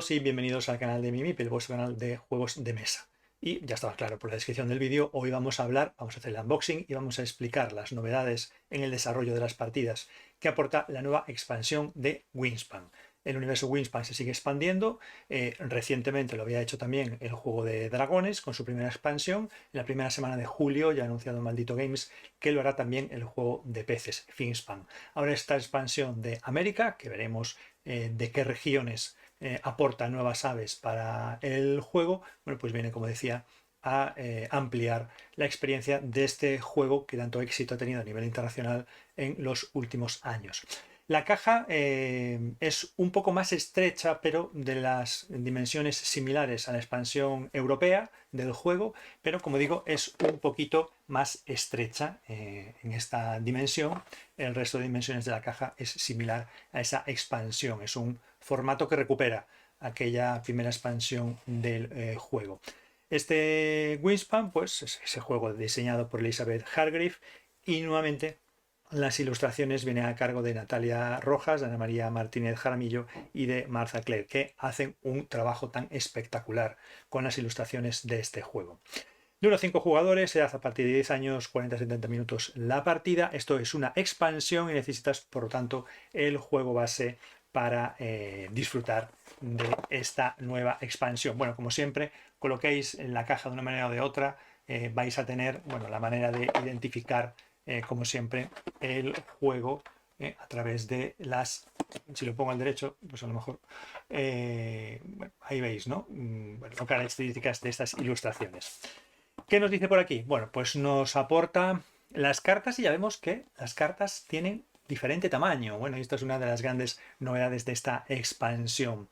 todos y bienvenidos al canal de Mimip, el vuestro canal de juegos de mesa. Y ya estaba claro por la descripción del vídeo, hoy vamos a hacer el unboxing y vamos a explicar las novedades en el desarrollo de las partidas que aporta la nueva expansión de Wingspan. El universo Wingspan se sigue expandiendo, recientemente lo había hecho también el juego de dragones con su primera expansión, en la primera semana de julio ya ha anunciado Maldito Games que lo hará también el juego de peces, Wingspan. Ahora esta expansión de América, que veremos de qué regiones aporta nuevas aves para el juego, bueno, pues viene, como decía, a ampliar la experiencia de este juego que tanto éxito ha tenido a nivel internacional en los últimos años. La caja es un poco más estrecha, pero de las dimensiones similares a la expansión europea del juego, pero como digo, es un poquito más estrecha en esta dimensión. El resto de dimensiones de la caja es similar a esa expansión. Es un formato que recupera aquella primera expansión del juego. Este Wingspan, pues es ese juego diseñado por Elizabeth Hargrave y nuevamente las ilustraciones vienen a cargo de Natalia Rojas, de Ana María Martínez Jaramillo y de Martha Clare, que hacen un trabajo tan espectacular con las ilustraciones de este juego. De unos 5 jugadores, edad a partir de 10 años, 40-70 minutos la partida. Esto es una expansión y necesitas, por lo tanto, el juego base para disfrutar de esta nueva expansión. Bueno, como siempre, coloquéis en la caja de una manera o de otra, vais a tener, bueno, la manera de identificar como siempre, el juego a través de las... Si lo pongo al derecho, pues a lo mejor... bueno, ahí veis, ¿no? Bueno, características de estas ilustraciones. ¿Qué nos dice por aquí? Bueno, pues nos aporta las cartas y ya vemos que las cartas tienen diferente tamaño. Bueno, y esta es una de las grandes novedades de esta expansión.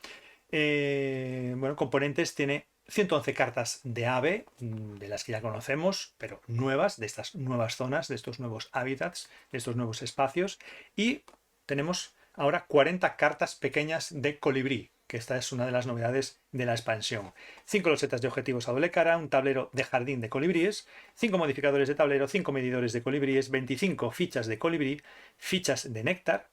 Bueno, componentes tiene 111 cartas de ave, de las que ya conocemos, pero nuevas, de estas nuevas zonas, de estos nuevos hábitats, de estos nuevos espacios. Y tenemos ahora 40 cartas pequeñas de colibrí, que esta es una de las novedades de la expansión. 5 losetas de objetivos a doble cara, un tablero de jardín de colibríes, 5 modificadores de tablero, 5 medidores de colibríes, 25 fichas de colibrí, fichas de néctar,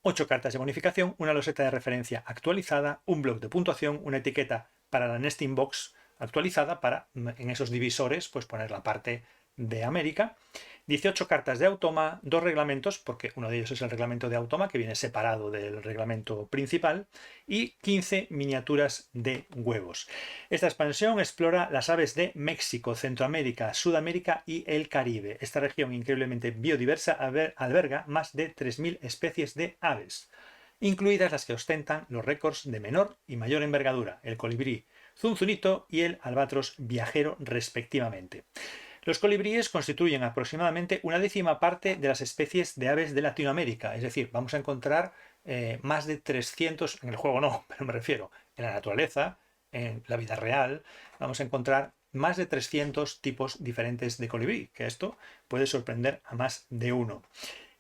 8 cartas de bonificación, una loseta de referencia actualizada, un bloc de puntuación, una etiqueta para la nesting box actualizada para en esos divisores pues poner la parte de América, 18 cartas de automa, 2 reglamentos, porque uno de ellos es el reglamento de automa que viene separado del reglamento principal, y 15 miniaturas de huevos. Esta expansión explora las aves de México, Centroamérica, Sudamérica y el Caribe. Esta región increíblemente biodiversa alberga más de 3.000 especies de aves, incluidas las que ostentan los récords de menor y mayor envergadura, el colibrí zunzunito y el albatros viajero respectivamente. Los colibríes constituyen aproximadamente una décima parte de las especies de aves de Latinoamérica, es decir, vamos a encontrar más de 300, en el juego no, pero me refiero, en la naturaleza, en la vida real, vamos a encontrar más de 300 tipos diferentes de colibrí, que esto puede sorprender a más de uno.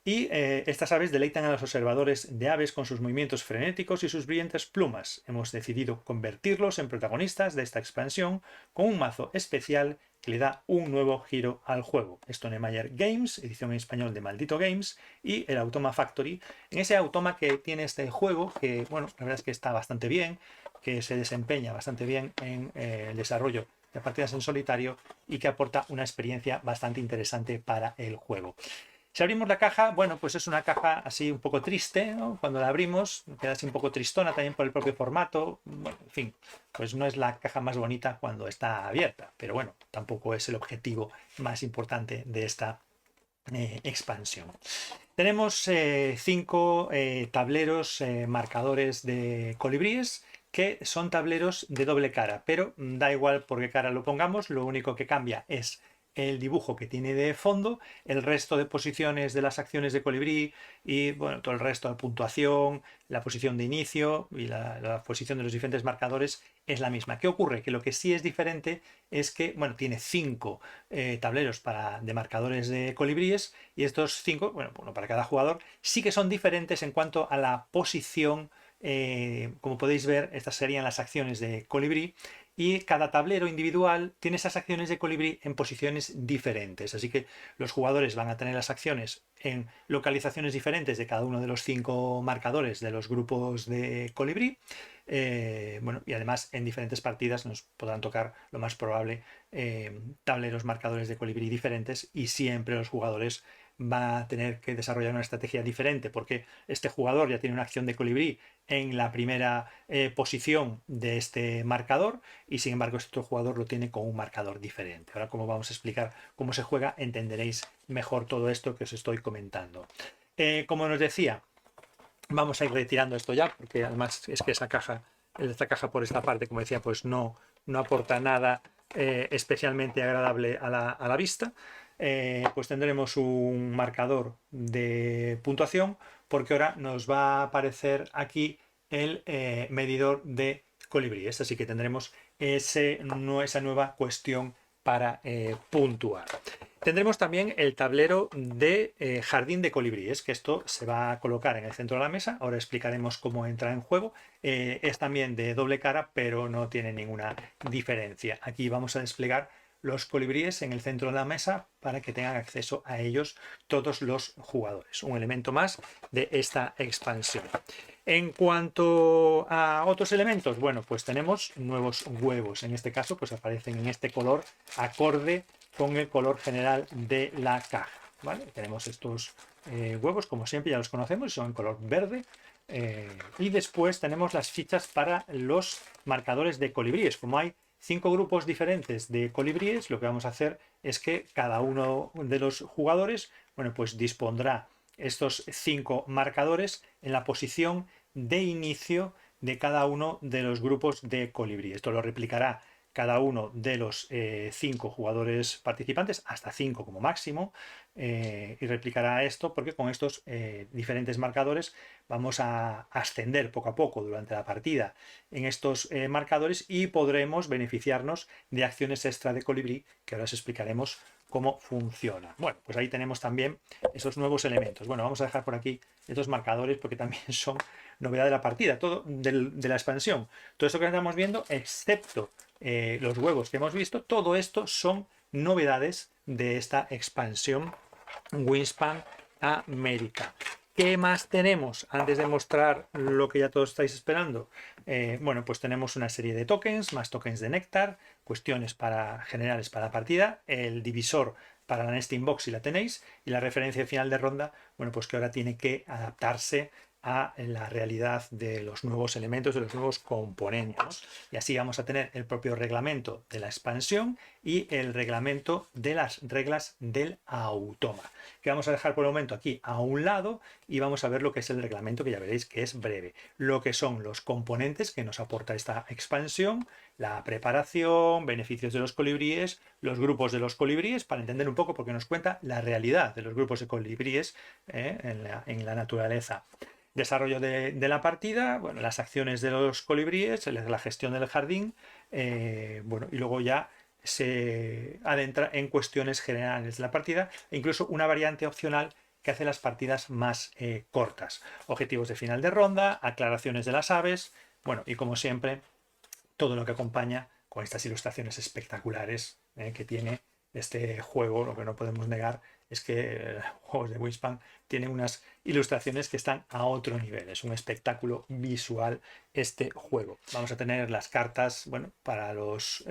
Y estas aves deleitan a los observadores de aves con sus movimientos frenéticos y sus brillantes plumas. Hemos decidido convertirlos en protagonistas de esta expansión con un mazo especial que le da un nuevo giro al juego. Stonemaier Games, edición en español de Maldito Games, y el Automa Factory. En ese automa que tiene este juego, que bueno, la verdad es que está bastante bien, que se desempeña bastante bien en el desarrollo de partidas en solitario y que aporta una experiencia bastante interesante para el juego. Si abrimos la caja, bueno, pues es una caja así un poco triste, ¿no? Cuando la abrimos, queda así un poco tristona también por el propio formato. Bueno, en fin, pues no es la caja más bonita cuando está abierta, pero bueno, tampoco es el objetivo más importante de esta expansión. Tenemos 5 tableros marcadores de colibríes, que son tableros de doble cara, pero da igual por qué cara lo pongamos, lo único que cambia es el dibujo que tiene de fondo, el resto de posiciones de las acciones de colibrí y bueno, todo el resto de puntuación, la posición de inicio y la posición de los diferentes marcadores es la misma. ¿Qué ocurre? Que lo que sí es diferente es que, bueno, tiene 5 tableros de marcadores de colibríes y estos 5, bueno, uno para cada jugador, sí que son diferentes en cuanto a la posición. Como podéis ver, estas serían las acciones de colibrí y cada tablero individual tiene esas acciones de colibrí en posiciones diferentes. Así que los jugadores van a tener las acciones en localizaciones diferentes de cada uno de los 5 marcadores de los grupos de colibrí. Bueno, y además en diferentes partidas nos podrán tocar, lo más probable, tableros marcadores de colibrí diferentes, y siempre los jugadores van a tener que desarrollar una estrategia diferente, porque este jugador ya tiene una acción de colibrí en la primera posición de este marcador, y sin embargo este otro jugador lo tiene con un marcador diferente. Ahora, como vamos a explicar cómo se juega, entenderéis mejor todo esto que os estoy comentando. Como nos decía, vamos a ir retirando esto ya, porque además es que esta caja por esta parte, como decía, pues no aporta nada especialmente agradable a la vista. Pues tendremos un marcador de puntuación, porque ahora nos va a aparecer aquí el medidor de colibríes, así que tendremos esa nueva cuestión para puntuar. Tendremos también el tablero de jardín de colibríes, que esto se va a colocar en el centro de la mesa. Ahora explicaremos cómo entra en juego. Es también de doble cara, pero no tiene ninguna diferencia. Aquí vamos a desplegar los colibríes en el centro de la mesa para que tengan acceso a ellos todos los jugadores. Un elemento más de esta expansión. En cuanto a otros elementos, bueno, pues tenemos nuevos huevos. En este caso, pues aparecen en este color acorde con el color general de la caja, ¿vale? Tenemos estos huevos, como siempre, ya los conocemos, son en color verde. Y después tenemos las fichas para los marcadores de colibríes. Como hay 5 grupos diferentes de colibríes, lo que vamos a hacer es que cada uno de los jugadores, bueno, pues dispondrá estos 5 marcadores en la posición de inicio de cada uno de los grupos de colibrí. Esto lo replicará cada uno de los 5 jugadores participantes, hasta 5 como máximo, y replicará esto porque con estos diferentes marcadores vamos a ascender poco a poco durante la partida en estos marcadores, y podremos beneficiarnos de acciones extra de colibrí, que ahora os explicaremos cómo funciona. Bueno, pues ahí tenemos también esos nuevos elementos. Bueno, vamos a dejar por aquí estos marcadores porque también son novedad de la partida, todo de la expansión. Todo esto que estamos viendo, excepto los huevos que hemos visto, todo esto son novedades de esta expansión Wingspan América. ¿Qué más tenemos? Antes de mostrar lo que ya todos estáis esperando, bueno, pues tenemos una serie de tokens, más tokens de néctar, cuestiones generales para la partida, el divisor para la nesting box si la tenéis, y la referencia final de ronda, bueno, pues que ahora tiene que adaptarse a la realidad de los nuevos elementos, de los nuevos componentes. Y así vamos a tener el propio reglamento de la expansión y el reglamento de las reglas del automa, que vamos a dejar por el momento aquí a un lado, y vamos a ver lo que es el reglamento, que ya veréis que es breve. Lo que son los componentes que nos aporta esta expansión, la preparación, beneficios de los colibríes, los grupos de los colibríes, para entender un poco, porque nos cuenta la realidad de los grupos de colibríes en la naturaleza. Desarrollo de la partida, bueno, las acciones de los colibríes, la gestión del jardín, bueno, y luego ya se adentra en cuestiones generales de la partida, e incluso una variante opcional que hace las partidas más cortas. Objetivos de final de ronda, aclaraciones de las aves, bueno, y como siempre, todo lo que acompaña con estas ilustraciones espectaculares que tiene este juego. Lo que no podemos negar es que juegos de Wingspan tienen unas ilustraciones que están a otro nivel. Es un espectáculo visual este juego. Vamos a tener las cartas, bueno, para los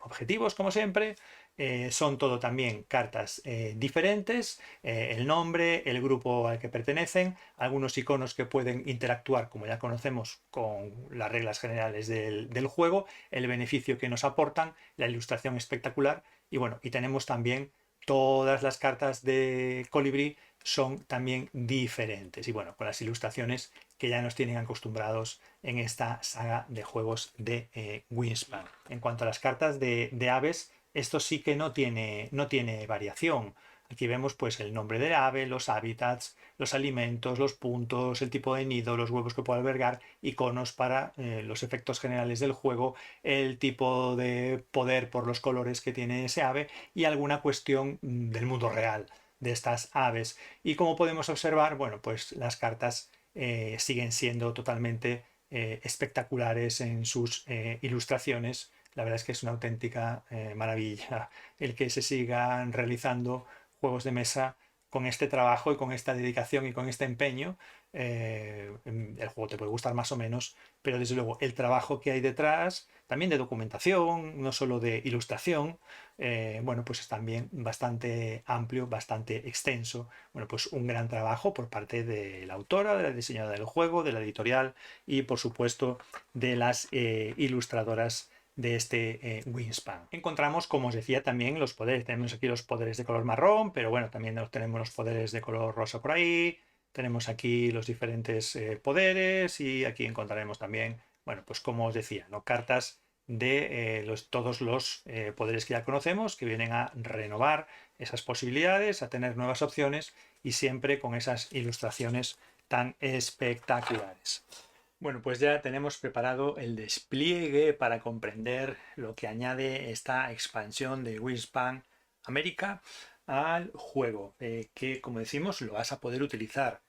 objetivos, como siempre. Son todo también cartas diferentes, el nombre, el grupo al que pertenecen, algunos iconos que pueden interactuar, como ya conocemos, con las reglas generales del juego, el beneficio que nos aportan, la ilustración espectacular, y bueno, y tenemos también todas las cartas de colibrí son también diferentes, y bueno, con las ilustraciones que ya nos tienen acostumbrados en esta saga de juegos de Wingspan. En cuanto a las cartas de aves, esto sí que no tiene variación. Aquí vemos pues el nombre del ave, los hábitats, los alimentos, los puntos, el tipo de nido, los huevos que puede albergar, iconos para los efectos generales del juego, el tipo de poder por los colores que tiene ese ave, y alguna cuestión del mundo real de estas aves. Y como podemos observar, bueno, pues las cartas siguen siendo totalmente espectaculares en sus ilustraciones. la verdad es que es una auténtica maravilla el que se sigan realizando juegos de mesa con este trabajo y con esta dedicación y con este empeño. El juego te puede gustar más o menos, pero desde luego el trabajo que hay detrás, también de documentación, no solo de ilustración, bueno, pues es también bastante amplio, bastante extenso. Bueno, pues un gran trabajo por parte de la autora, de la diseñadora del juego, de la editorial y por supuesto de las ilustradoras de este Wingspan. Encontramos, como os decía, también los poderes. Tenemos aquí los poderes de color marrón, pero bueno, también tenemos los poderes de color rosa por ahí. Tenemos aquí los diferentes poderes y aquí encontraremos también, bueno, pues como os decía, ¿no? Cartas de todos los poderes que ya conocemos, que vienen a renovar esas posibilidades, a tener nuevas opciones y siempre con esas ilustraciones tan espectaculares. Bueno, pues ya tenemos preparado el despliegue para comprender lo que añade esta expansión de Wingspan América al juego, que como decimos lo vas a poder utilizar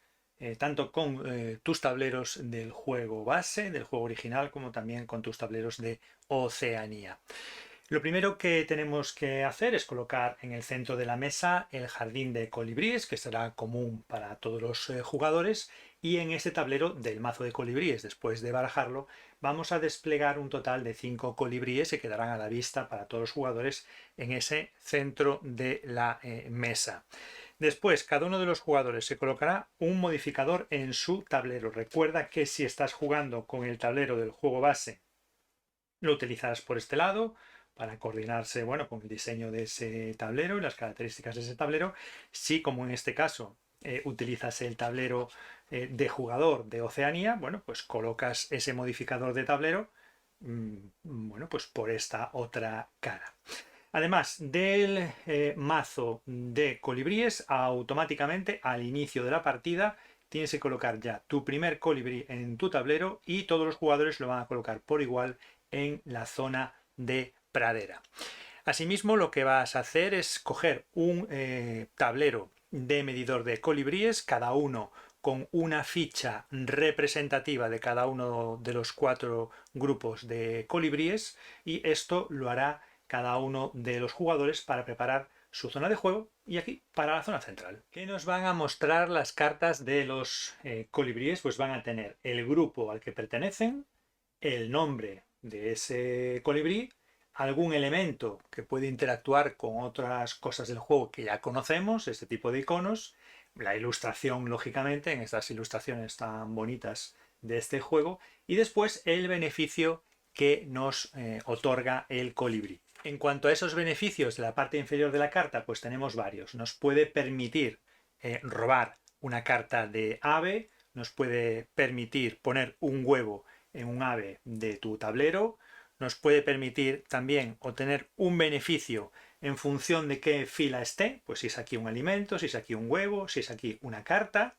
tanto con tus tableros del juego base, del juego original, como también con tus tableros de Oceanía. Lo primero que tenemos que hacer es colocar en el centro de la mesa el jardín de colibríes, que será común para todos los jugadores, y en este tablero del mazo de colibríes, después de barajarlo, vamos a desplegar un total de 5 colibríes que quedarán a la vista para todos los jugadores en ese centro de la mesa. Después, cada uno de los jugadores se colocará un modificador en su tablero. Recuerda que si estás jugando con el tablero del juego base, lo utilizarás por este lado para coordinarse, bueno, con el diseño de ese tablero y las características de ese tablero. Si, como en este caso, utilizas el tablero de jugador de Oceanía, bueno, pues colocas ese modificador de tablero, bueno, pues por esta otra cara. Además del mazo de colibríes, automáticamente al inicio de la partida tienes que colocar ya tu primer colibrí en tu tablero y todos los jugadores lo van a colocar por igual en la zona de pradera. Asimismo, lo que vas a hacer es coger un tablero de medidor de colibríes, cada uno con una ficha representativa de cada uno de los 4 grupos de colibríes, y esto lo hará cada uno de los jugadores para preparar su zona de juego y aquí para la zona central. ¿Qué nos van a mostrar las cartas de los colibríes? Pues van a tener el grupo al que pertenecen, el nombre de ese colibrí, algún elemento que puede interactuar con otras cosas del juego que ya conocemos, este tipo de iconos, la ilustración, lógicamente, en estas ilustraciones tan bonitas de este juego, y después el beneficio que nos otorga el colibrí. En cuanto a esos beneficios de la parte inferior de la carta, pues tenemos varios. Nos puede permitir robar una carta de ave, nos puede permitir poner un huevo en un ave de tu tablero, nos puede permitir también obtener un beneficio en función de qué fila esté, pues si es aquí un alimento, si es aquí un huevo, si es aquí una carta.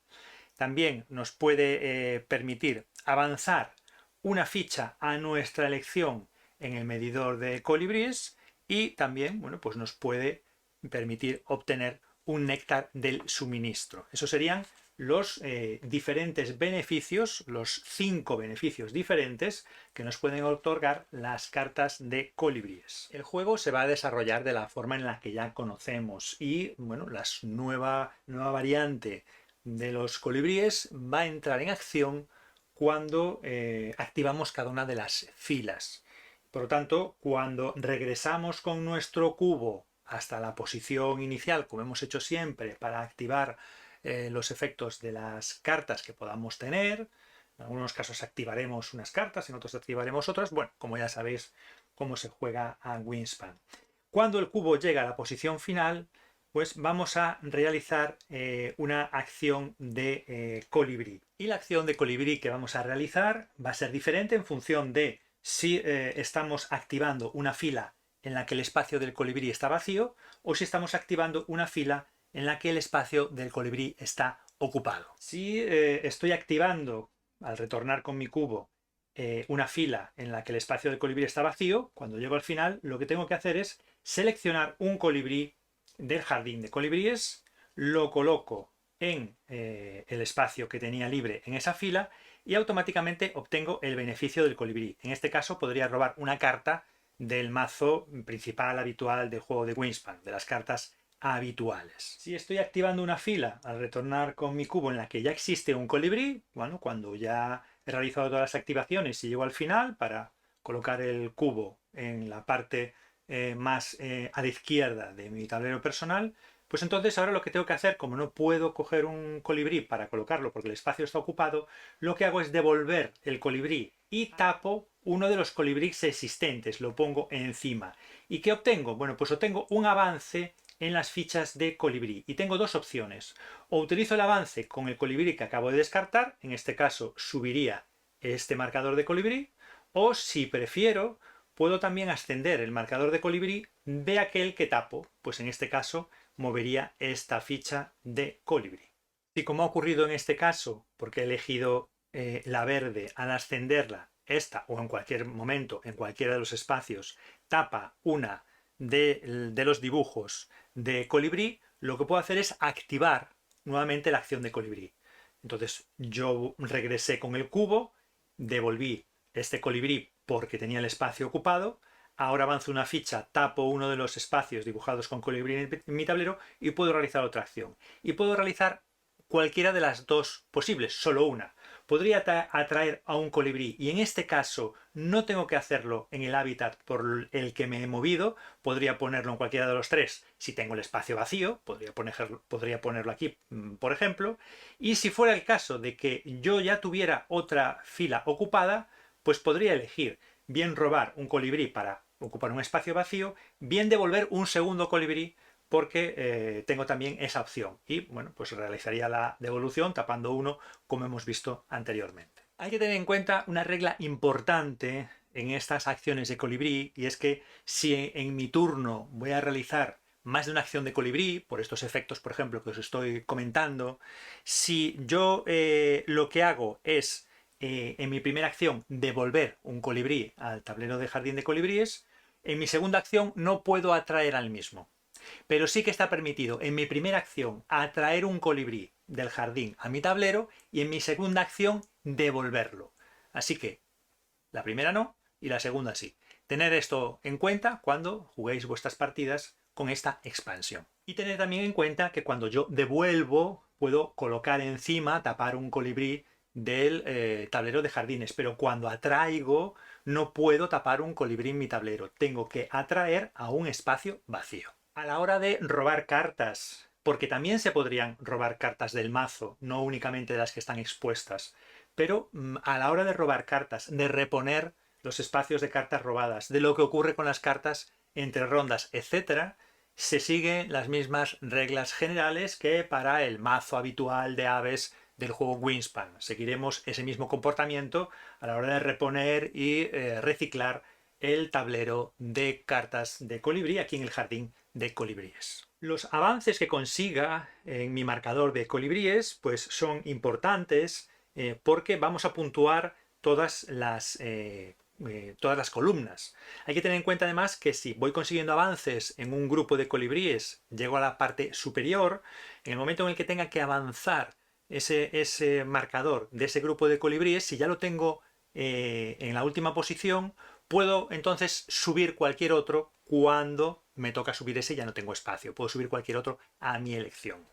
También nos puede permitir avanzar una ficha a nuestra elección en el medidor de colibríes y también, bueno, pues nos puede permitir obtener un néctar del suministro. Esos serían los diferentes beneficios, los 5 beneficios diferentes que nos pueden otorgar las cartas de colibríes. El juego se va a desarrollar de la forma en la que ya conocemos y, bueno, la nueva variante de los colibríes va a entrar en acción cuando activamos cada una de las filas. Por lo tanto, cuando regresamos con nuestro cubo hasta la posición inicial, como hemos hecho siempre, para activar los efectos de las cartas que podamos tener, en algunos casos activaremos unas cartas, en otros activaremos otras, bueno, como ya sabéis cómo se juega a Wingspan. Cuando el cubo llega a la posición final, pues vamos a realizar una acción de colibrí. Y la acción de colibrí que vamos a realizar va a ser diferente en función de si estamos activando una fila en la que el espacio del colibrí está vacío o si estamos activando una fila en la que el espacio del colibrí está ocupado. Si estoy activando, al retornar con mi cubo, una fila en la que el espacio del colibrí está vacío, cuando llego al final lo que tengo que hacer es seleccionar un colibrí del jardín de colibríes, lo coloco en el espacio que tenía libre en esa fila y automáticamente obtengo el beneficio del colibrí. En este caso podría robar una carta del mazo principal habitual del juego de Wingspan, de las cartas habituales. Si estoy activando una fila al retornar con mi cubo en la que ya existe un colibrí, bueno, cuando ya he realizado todas las activaciones y llego al final para colocar el cubo en la parte más a la izquierda de mi tablero personal, pues entonces ahora lo que tengo que hacer, como no puedo coger un colibrí para colocarlo porque el espacio está ocupado, lo que hago es devolver el colibrí y tapo uno de los colibríes existentes, lo pongo encima. ¿Y qué obtengo? Bueno, pues obtengo un avance en las fichas de colibrí y tengo dos opciones. O utilizo el avance con el colibrí que acabo de descartar, en este caso subiría este marcador de colibrí, o si prefiero, puedo también ascender el marcador de colibrí de aquel que tapo, pues en este caso movería esta ficha de colibrí. Y como ha ocurrido en este caso, porque he elegido la verde, al ascenderla, esta o en cualquier momento, en cualquiera de los espacios, tapa una de los dibujos de colibrí, lo que puedo hacer es activar nuevamente la acción de colibrí. Entonces yo regresé con el cubo, devolví este colibrí porque tenía el espacio ocupado, ahora avanzo una ficha, tapo uno de los espacios dibujados con colibrí en mi tablero y puedo realizar otra acción. Y puedo realizar cualquiera de las dos posibles, solo una. Podría atraer a un colibrí y en este caso no tengo que hacerlo en el hábitat por el que me he movido, podría ponerlo en cualquiera de los tres si tengo el espacio vacío, podría ponerlo aquí, por ejemplo, y si fuera el caso de que yo ya tuviera otra fila ocupada, pues podría elegir bien robar un colibrí para ocupar un espacio vacío, bien devolver un segundo colibrí porque tengo también esa opción y bueno, pues realizaría la devolución tapando uno como hemos visto anteriormente. Hay que tener en cuenta una regla importante en estas acciones de colibrí y es que si en mi turno voy a realizar más de una acción de colibrí, por estos efectos por ejemplo que os estoy comentando, si yo lo que hago es en mi primera acción devolver un colibrí al tablero de jardín de colibríes, en mi segunda acción no puedo atraer al mismo. Pero sí que está permitido en mi primera acción atraer un colibrí del jardín a mi tablero y en mi segunda acción devolverlo. Así que la primera no y la segunda sí. Tener esto en cuenta cuando juguéis vuestras partidas con esta expansión. Y tener también en cuenta que cuando yo devuelvo puedo colocar encima, tapar un colibrí del tablero de jardines, pero cuando atraigo no puedo tapar un colibrí en mi tablero. Tengo que atraer a un espacio vacío. A la hora de robar cartas, porque también se podrían robar cartas del mazo, no únicamente de las que están expuestas, pero a la hora de robar cartas, de reponer los espacios de cartas robadas, de lo que ocurre con las cartas entre rondas, etc., se siguen las mismas reglas generales que para el mazo habitual de aves del juego Wingspan. Seguiremos ese mismo comportamiento a la hora de reponer y reciclar el tablero de cartas de colibrí aquí en el jardín de colibríes. Los avances que consiga en mi marcador de colibríes pues son importantes porque vamos a puntuar todas las columnas. Hay que tener en cuenta además que si voy consiguiendo avances en un grupo de colibríes, llego a la parte superior, en el momento en el que tenga que avanzar ese marcador de ese grupo de colibríes, si ya lo tengo en la última posición, puedo entonces subir cualquier otro cuando me toca subir ese y ya no tengo espacio. Puedo subir cualquier otro a mi elección.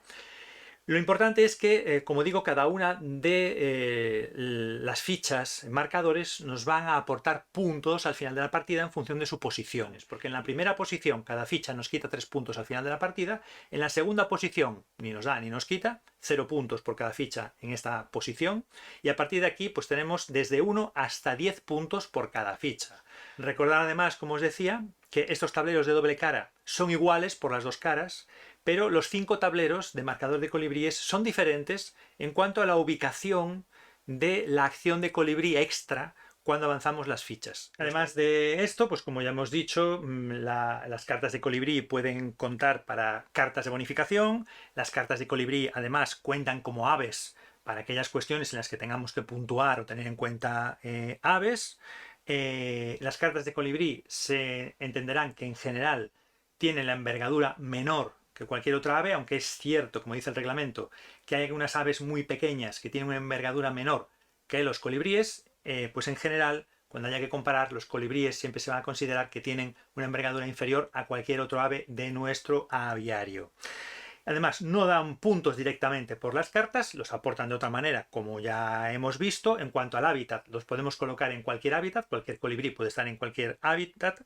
Lo importante es que, como digo, cada una de las fichas marcadores nos van a aportar puntos al final de la partida en función de sus posiciones, porque en la primera posición cada ficha nos quita 3 puntos al final de la partida, en la segunda posición ni nos da ni nos quita, 0 puntos por cada ficha en esta posición, y a partir de aquí pues tenemos desde 1 hasta 10 puntos por cada ficha. Recordad además, como os decía, que estos tableros de doble cara son iguales por las dos caras, pero los 5 tableros de marcador de colibríes son diferentes en cuanto a la ubicación de la acción de colibrí extra cuando avanzamos las fichas. Además de esto, pues como ya hemos dicho, las cartas de colibrí pueden contar para cartas de bonificación, las cartas de colibrí además cuentan como aves para aquellas cuestiones en las que tengamos que puntuar o tener en cuenta aves. Las cartas de colibrí se entenderán que en general tienen la envergadura menor que cualquier otra ave, aunque es cierto, como dice el reglamento, que hay unas aves muy pequeñas que tienen una envergadura menor que los colibríes, pues en general, cuando haya que comparar, los colibríes siempre se van a considerar que tienen una envergadura inferior a cualquier otro ave de nuestro aviario. Además, no dan puntos directamente por las cartas, los aportan de otra manera, como ya hemos visto. En cuanto al hábitat, los podemos colocar en cualquier hábitat, cualquier colibrí puede estar en cualquier hábitat.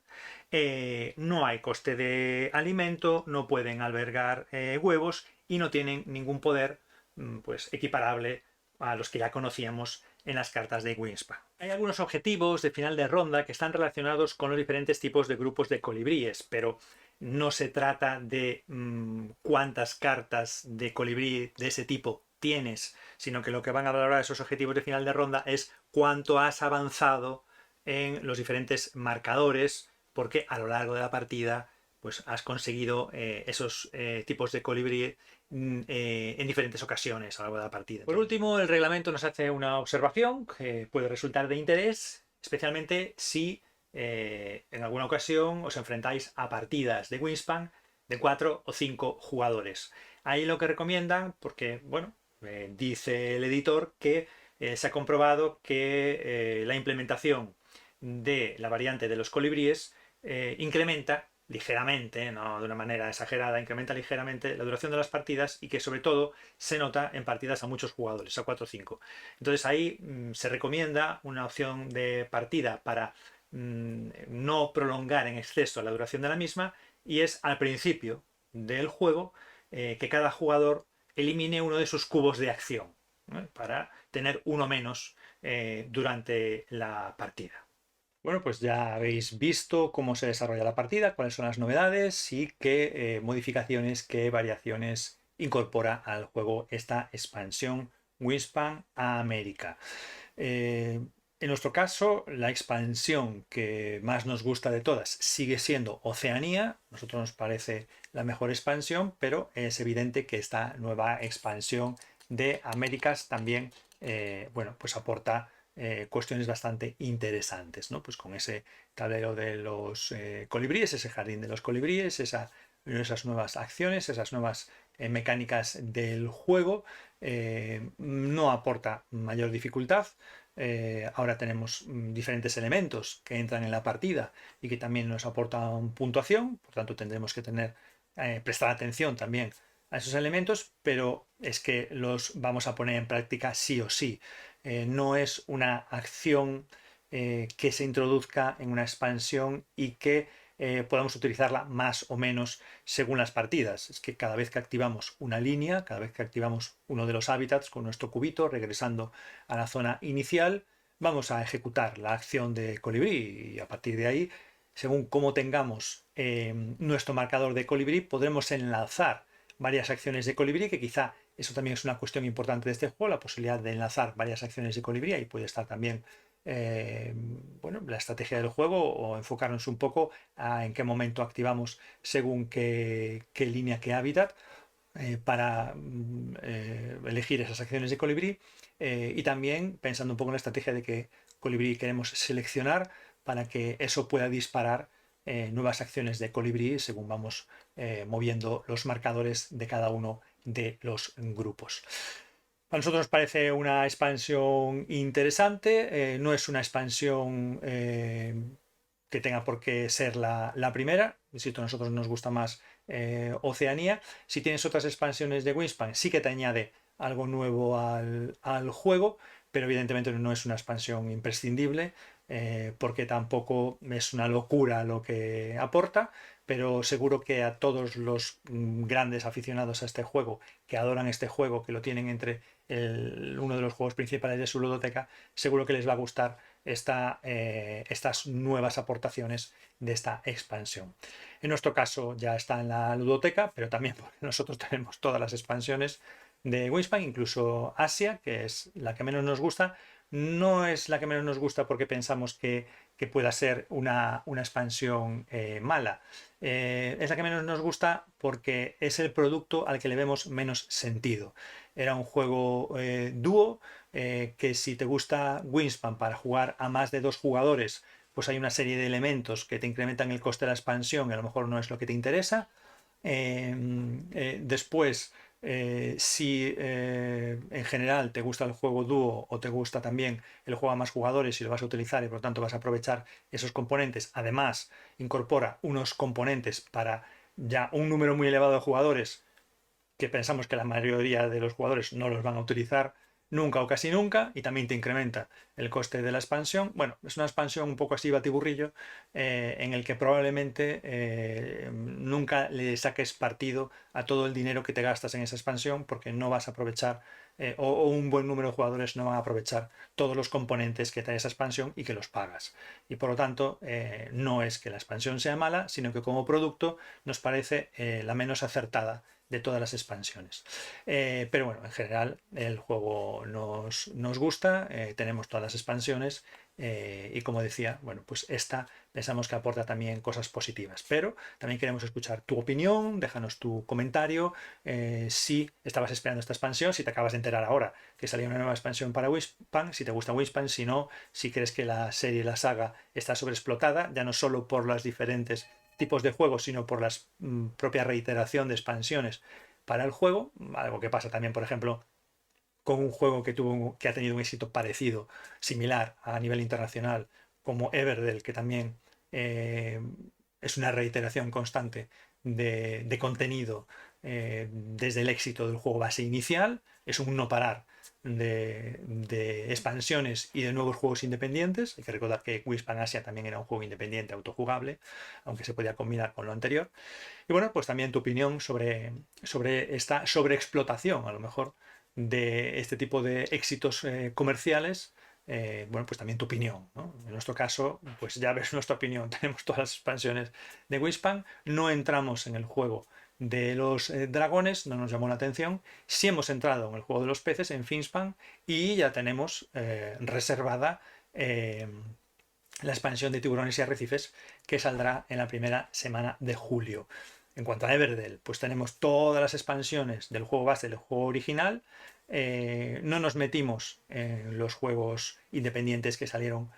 No hay coste de alimento, no pueden albergar huevos y no tienen ningún poder pues, equiparable a los que ya conocíamos en las cartas de Wingspan. Hay algunos objetivos de final de ronda que están relacionados con los diferentes tipos de grupos de colibríes, pero no se trata de cuántas cartas de colibrí de ese tipo tienes, sino que lo que van a valorar esos objetivos de final de ronda es cuánto has avanzado en los diferentes marcadores, porque a lo largo de la partida pues has conseguido esos tipos de colibrí en diferentes ocasiones a lo largo de la partida. Por último, el reglamento nos hace una observación que puede resultar de interés, especialmente si en alguna ocasión os enfrentáis a partidas de Wingspan de 4 o 5 jugadores. Ahí lo que recomiendan, porque bueno, dice el editor que se ha comprobado que la implementación de la variante de los colibríes incrementa ligeramente, no de una manera exagerada, incrementa ligeramente la duración de las partidas y que sobre todo se nota en partidas a muchos jugadores, a 4 o 5. Entonces ahí se recomienda una opción de partida para no prolongar en exceso la duración de la misma, y es al principio del juego que cada jugador elimine uno de sus cubos de acción, ¿no? Para tener uno menos durante la partida. Bueno, pues ya habéis visto cómo se desarrolla la partida, cuáles son las novedades y qué modificaciones, qué variaciones incorpora al juego esta expansión Wingspan América. En nuestro caso, la expansión que más nos gusta de todas sigue siendo Oceanía. A nosotros nos parece la mejor expansión, pero es evidente que esta nueva expansión de Américas también bueno, pues aporta cuestiones bastante interesantes, ¿no? Pues con ese tablero de los colibríes, ese jardín de los colibríes, esas nuevas acciones, esas nuevas mecánicas del juego, no aporta mayor dificultad. Ahora tenemos diferentes elementos que entran en la partida y que también nos aportan puntuación, por tanto tendremos que prestar atención también a esos elementos, pero es que los vamos a poner en práctica sí o sí. No es una acción que se introduzca en una expansión y que podamos utilizarla más o menos según las partidas. Es que cada vez que activamos una línea, cada vez que activamos uno de los hábitats con nuestro cubito, regresando a la zona inicial, vamos a ejecutar la acción de colibrí y a partir de ahí, según cómo tengamos nuestro marcador de colibrí, podremos enlazar varias acciones de colibrí, que quizá eso también es una cuestión importante de este juego, la posibilidad de enlazar varias acciones de colibrí, y puede estar también bueno, la estrategia del juego, o enfocarnos un poco a en qué momento activamos según qué línea, qué hábitat, para elegir esas acciones de colibrí, y también pensando un poco en la estrategia de qué colibrí queremos seleccionar para que eso pueda disparar nuevas acciones de colibrí según vamos moviendo los marcadores de cada uno de los grupos. A nosotros nos parece una expansión interesante, no es una expansión que tenga por qué ser la primera. Insisto, a nosotros nos gusta más Oceanía. Si tienes otras expansiones de Wingspan, sí que te añade algo nuevo al juego, pero evidentemente no es una expansión imprescindible, porque tampoco es una locura lo que aporta, pero seguro que a todos los grandes aficionados a este juego, que adoran este juego, que lo tienen entre uno de los juegos principales de su ludoteca, seguro que les va a gustar estas nuevas aportaciones de esta expansión. En nuestro caso ya está en la ludoteca, pero también porque nosotros tenemos todas las expansiones de Wingspan, incluso Asia, que es la que menos nos gusta. No es la que menos nos gusta porque pensamos que pueda ser una expansión mala. Es la que menos nos gusta porque es el producto al que le vemos menos sentido. Era un juego dúo, que si te gusta Wingspan para jugar a más de 2 jugadores, pues hay una serie de elementos que te incrementan el coste de la expansión y a lo mejor no es lo que te interesa. Después Si en general te gusta el juego dúo o te gusta también el juego a más jugadores y lo vas a utilizar y por lo tanto vas a aprovechar esos componentes, además incorpora unos componentes para ya un número muy elevado de jugadores que pensamos que la mayoría de los jugadores no los van a utilizar nunca o casi nunca, y también te incrementa el coste de la expansión. Bueno, es una expansión un poco así batiburrillo, en el que probablemente nunca le saques partido a todo el dinero que te gastas en esa expansión, porque no vas a aprovechar, o un buen número de jugadores no van a aprovechar todos los componentes que trae esa expansión y que los pagas. Y por lo tanto, no es que la expansión sea mala, sino que como producto nos parece la menos acertada de todas las expansiones. Pero bueno, en general el juego nos gusta, tenemos todas las expansiones, y como decía, bueno, pues esta pensamos que aporta también cosas positivas, pero también queremos escuchar tu opinión, déjanos tu comentario, si estabas esperando esta expansión, si te acabas de enterar ahora que salía una nueva expansión para Wingspan, si te gusta Wingspan, si no, si crees que la serie, la saga está sobreexplotada, ya no solo por las diferentes tipos de juegos, sino por la propia reiteración de expansiones para el juego, algo que pasa también, por ejemplo, con un juego que ha tenido un éxito parecido, similar a nivel internacional, como Everdell, que también eh, es una reiteración constante de contenido desde el éxito del juego base inicial, es un no parar de expansiones y de nuevos juegos independientes. Hay que recordar que Wispan Asia también era un juego independiente autojugable, aunque se podía combinar con lo anterior. Y bueno, pues también tu opinión sobre esta sobreexplotación, a lo mejor, de este tipo de éxitos comerciales. Bueno, pues también tu opinión, ¿no? En nuestro caso, pues ya ves nuestra opinión. Tenemos todas las expansiones de Wispan, no entramos en el juego de los dragones, no nos llamó la atención. Sí hemos entrado en el juego de los peces, en Finspan, y ya tenemos reservada la expansión de tiburones y arrecifes, que saldrá en la primera semana de julio. En cuanto a Everdell, pues tenemos todas las expansiones del juego base, del juego original. No nos metimos en los juegos independientes que salieron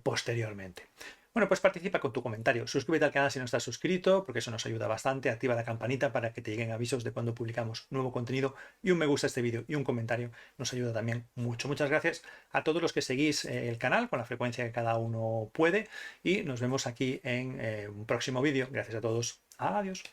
posteriormente. Bueno, pues participa con tu comentario. Suscríbete al canal si no estás suscrito, porque eso nos ayuda bastante. Activa la campanita para que te lleguen avisos de cuando publicamos nuevo contenido. Y un me gusta a este vídeo y un comentario nos ayuda también mucho. Muchas gracias a todos los que seguís el canal con la frecuencia que cada uno puede. Y nos vemos aquí en un próximo vídeo. Gracias a todos. Adiós.